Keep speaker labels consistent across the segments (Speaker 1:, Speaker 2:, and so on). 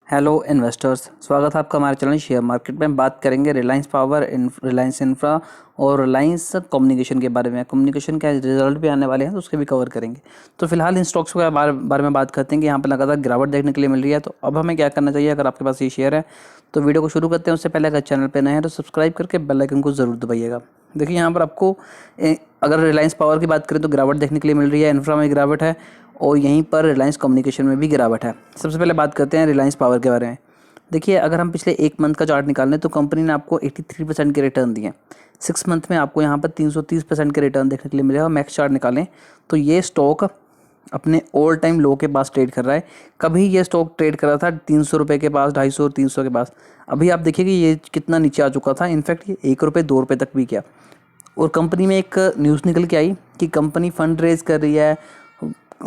Speaker 1: Hello investors, स्वागत है आपका हमारे चैनल शेयर मार्केट में। बात करेंगे रिलायंस पावर, रिलायंस इंफ्रा और रिलायंस कम्युनिकेशन के बारे में। कम्युनिकेशन के रिजल्ट भी आने वाले हैं तो उसके भी कवर करेंगे। तो फिलहाल इन स्टॉक्स के बारे में बात करते हैं कि यहाँ पर लगातार गिरावट देखने के लिए मिल रही है। तो अब हमें क्या करना चाहिए अगर आपके पास ये शेयर है। तो वीडियो को शुरू करते हैं, उससे पहले अगर चैनल पर नए हैं तो सब्सक्राइब करके बेल आइकन को जरूर दबाइएगा। देखिए यहाँ पर आपको अगर रिलायंस पावर की बात करें तो गिरावट देखने के लिए मिल रही है, इंफ्रा में गिरावट है और यहीं पर रिलायंस कम्युनिकेशन में भी गिरावट है। सबसे पहले बात करते हैं रिलायंस पावर के बारे में। देखिए अगर हम पिछले एक मंथ का चार्ट निकाल लें तो कंपनी ने आपको 83% के रिटर्न दिए। 6 मंथ में आपको यहाँ पर 330% के रिटर्न देखने के लिए मिले। और मैक्स चार्ट निकालें तो ये स्टॉक अपने ऑल टाइम लो के पास ट्रेड कर रहा है। कभी ये स्टॉक ट्रेड कर रहा था 300 रुपये के पास, 250 और 300 के पास। अभी आप देखिए कि ये कितना नीचे आ चुका था। इनफैक्ट ये 1 रुपये 2 रुपये तक भी गया। और कंपनी में एक न्यूज़ निकल के आई कि कंपनी फंड रेज कर रही है,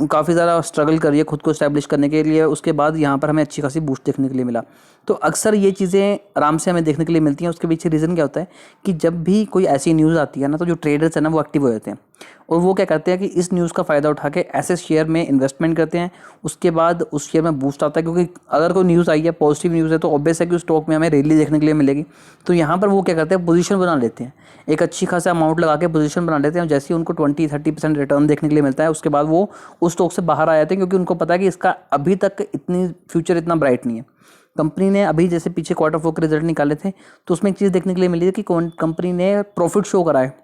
Speaker 1: काफ़ी ज़्यादा स्ट्रगल कर रही है खुद को इस्टेब्लिश करने के लिए। उसके बाद यहाँ पर हमें अच्छी खासी बूस्ट देखने के लिए मिला। तो अक्सर ये चीज़ें आराम से हमें देखने के लिए मिलती हैं। उसके पीछे रीज़न क्या होता है कि जब भी कोई ऐसी न्यूज़ आती है ना तो जो ट्रेडर्स हैं ना वो एक्टिव हो जाते हैं और वो क्या करते हैं कि इस न्यूज़ का फ़ायदा उठा के ऐसे शेयर में इन्वेस्टमेंट करते हैं। उसके बाद उस शेयर में बूस्ट आता है, क्योंकि अगर कोई न्यूज़ आई है, पॉजिटिव न्यूज़ है, तो ऑब्वियस है कि उस स्टॉक में हमें रैली देखने के लिए मिलेगी। तो यहाँ पर वो क्या करते हैं, पोजीशन बना लेते हैं, एक अच्छी खासा अमाउंट लगा के पोजीशन बना लेते हैं। और जैसे ही उनको 20-30% रिटर्न देखने के लिए मिलता है उसके बाद वो उस स्टॉक से बाहर आ जाते हैं, क्योंकि उनको पता है कि इसका अभी तक इतनी फ्यूचर इतना ब्राइट नहीं है। कंपनी ने अभी जैसे पीछे Q4 के रिजल्ट निकाले थे तो उसमें एक चीज़ देखने के लिए मिली है कि कंपनी ने प्रॉफिट शो करा है।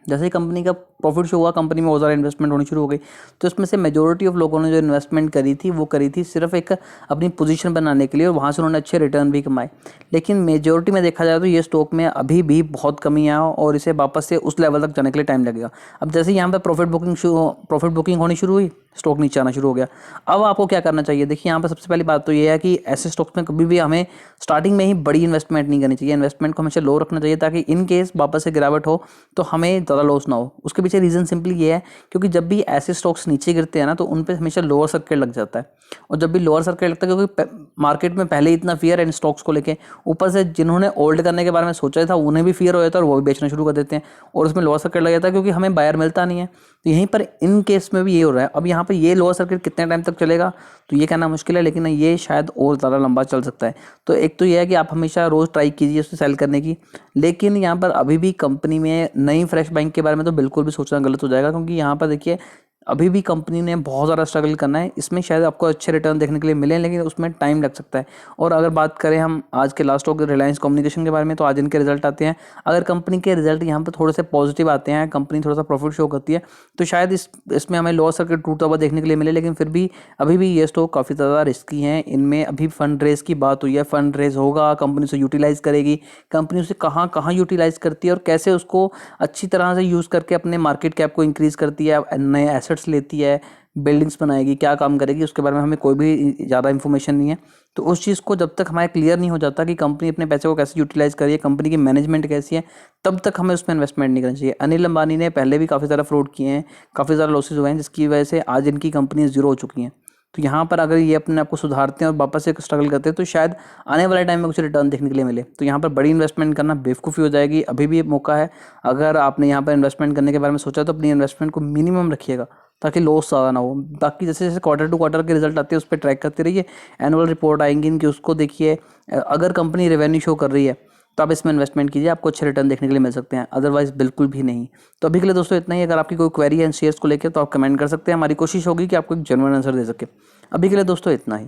Speaker 1: जैसे ही कंपनी का प्रॉफिट शो हुआ, कंपनी में बहुत ज़्यादा इन्वेस्टमेंट होनी शुरू हो गई। तो इसमें से मेजोरिटी ऑफ लोगों ने जो इन्वेस्टमेंट करी थी वो करी थी सिर्फ एक अपनी पोजीशन बनाने के लिए, और वहाँ से उन्होंने अच्छे रिटर्न भी कमाए। लेकिन मेजोरिटी में देखा जाए तो ये स्टॉक में अभी भी बहुत कमी है और इसे वापस से उस लेवल तक जाने के लिए टाइम लगेगा। अब जैसे यहाँ पर प्रॉफिट बुकिंग होनी शुरू हुई, स्टॉक नीचे आना शुरू हो गया। अब आपको क्या करना चाहिए? देखिए यहाँ पर सबसे पहली बात तो ये है कि ऐसे स्टॉक्स में कभी भी हमें स्टार्टिंग में ही बड़ी इन्वेस्टमेंट नहीं करनी चाहिए। इन्वेस्टमेंट को हमेशा लो रखना चाहिए ताकि इन केस वापस से गिरावट हो तो हमें ज़्यादा लॉस ना हो। उसके पीछे रीज़न सिंपली ये है क्योंकि जब भी ऐसे स्टॉक्स नीचे गिरते हैं ना तो उन पर हमेशा लोअर सर्किट लग जाता है। और जब भी लोअर सर्किट लगता है, क्योंकि मार्केट में पहले ही इतना फियर है इन स्टॉक्स को लेके, ऊपर से जिन्होंने होल्ड करने के बारे में सोचा था उन्हें भी फियर हो जाता है और वो भी बेचना शुरू कर देते हैं और उसमें लोअर सर्किट लग जाता है क्योंकि हमें बायर मिलता नहीं है। तो यहीं पर इन केस में भी ये हो रहा है। अब यहाँ पर ये लोअर सर्किट कितने टाइम तक चलेगा तो ये कहना मुश्किल है, लेकिन ये शायद और ज़्यादा लंबा चल सकता है। तो एक तो ये है कि आप हमेशा रोज़ ट्राई कीजिए उससे सेल करने की। लेकिन यहाँ पर अभी भी कंपनी में नई फ्रेश बैंक के बारे में तो बिल्कुल भी सोचना गलत हो जाएगा, क्योंकि यहाँ पर देखिए अभी भी कंपनी ने बहुत ज़्यादा स्ट्रगल करना है। इसमें शायद आपको अच्छे रिटर्न देखने के लिए मिले, लेकिन उसमें टाइम लग सकता है। और अगर बात करें हम आज के लास्ट स्टॉक रिलायंस कम्युनिकेशन के बारे में, तो आज इनके रिजल्ट आते हैं। अगर कंपनी के रिजल्ट यहाँ पर थोड़े से पॉजिटिव आते हैं, कंपनी थोड़ा सा प्रॉफिट शो करती है, तो शायद इसमें हमें लोअर सर्किट टूटता हुआ देखने के लिए मिले। लेकिन फिर भी अभी भी ये स्टॉक काफ़ी ज़्यादा रिस्की हैं। इनमें अभी फंड रेज की बात हुई है, फंड रेज होगा, कंपनी उसे यूटिलाइज़ करेगी, कंपनी उसे कहाँ कहाँ यूटिलाइज़ करती है और कैसे उसको अच्छी तरह से यूज़ करके अपने मार्केट कैप को इंक्रीज़ करती है, नए एसेट्स लेती है, बिल्डिंग्स बनाएगी, क्या काम करेगी, उसके बारे में हमें कोई भी ज़्यादा इन्फॉर्मेशन नहीं है। तो उस चीज़ को जब तक हमारे क्लियर नहीं हो जाता कि कंपनी अपने पैसे को कैसे यूटिलाइज़ करिए, कंपनी की मैनेजमेंट कैसी है, तब तक हमें उसमें इन्वेस्टमेंट नहीं करनी चाहिए। अनिल अंबानी ने पहले भी काफ़ी ज़्यादा फ्रॉड किए हैं, काफ़ी ज़्यादा लॉसेज हुए हैं, जिसकी वजह से आज इनकी कंपनी ज़ीरो हो चुकी हैं। तो यहाँ पर अगर ये अपने आप को सुधारते हैं और वापस से स्ट्रगल करते हैं तो शायद आने वाले टाइम में कुछ रिटर्न देखने के लिए मिले। तो यहाँ पर बड़ी इन्वेस्टमेंट करना बेवकूफ़ी हो जाएगी। अभी भी मौका है। अगर आपने यहाँ पर इन्वेस्टमेंट करने के बारे में सोचा तो अपनी इन्वेस्टमेंट को मिनिमम रखिएगा ताकि लॉस ज़्यादा ना हो। बाकी जैसे जैसे Q2 के रिजल्ट आते हैं उस पर ट्रैक करते रहिए। एनुअल रिपोर्ट आएंगी इनकी, उसको देखिए। अगर कंपनी रेवेन्यू शो कर रही है तो आप इसमें इन्वेस्टमेंट कीजिए, आपको अच्छे रिटर्न देखने के लिए मिल सकते हैं, अदरवाइज बिल्कुल भी नहीं। तो अभी के लिए दोस्तों इतना ही। अगर आपकी कोई क्वेरी है इन शेयर्स को लेकर तो आप कमेंट कर सकते हैं। हमारी कोशिश होगी कि आपको एक जेन्युइन आंसर दे सके। अभी के लिए दोस्तों इतना ही।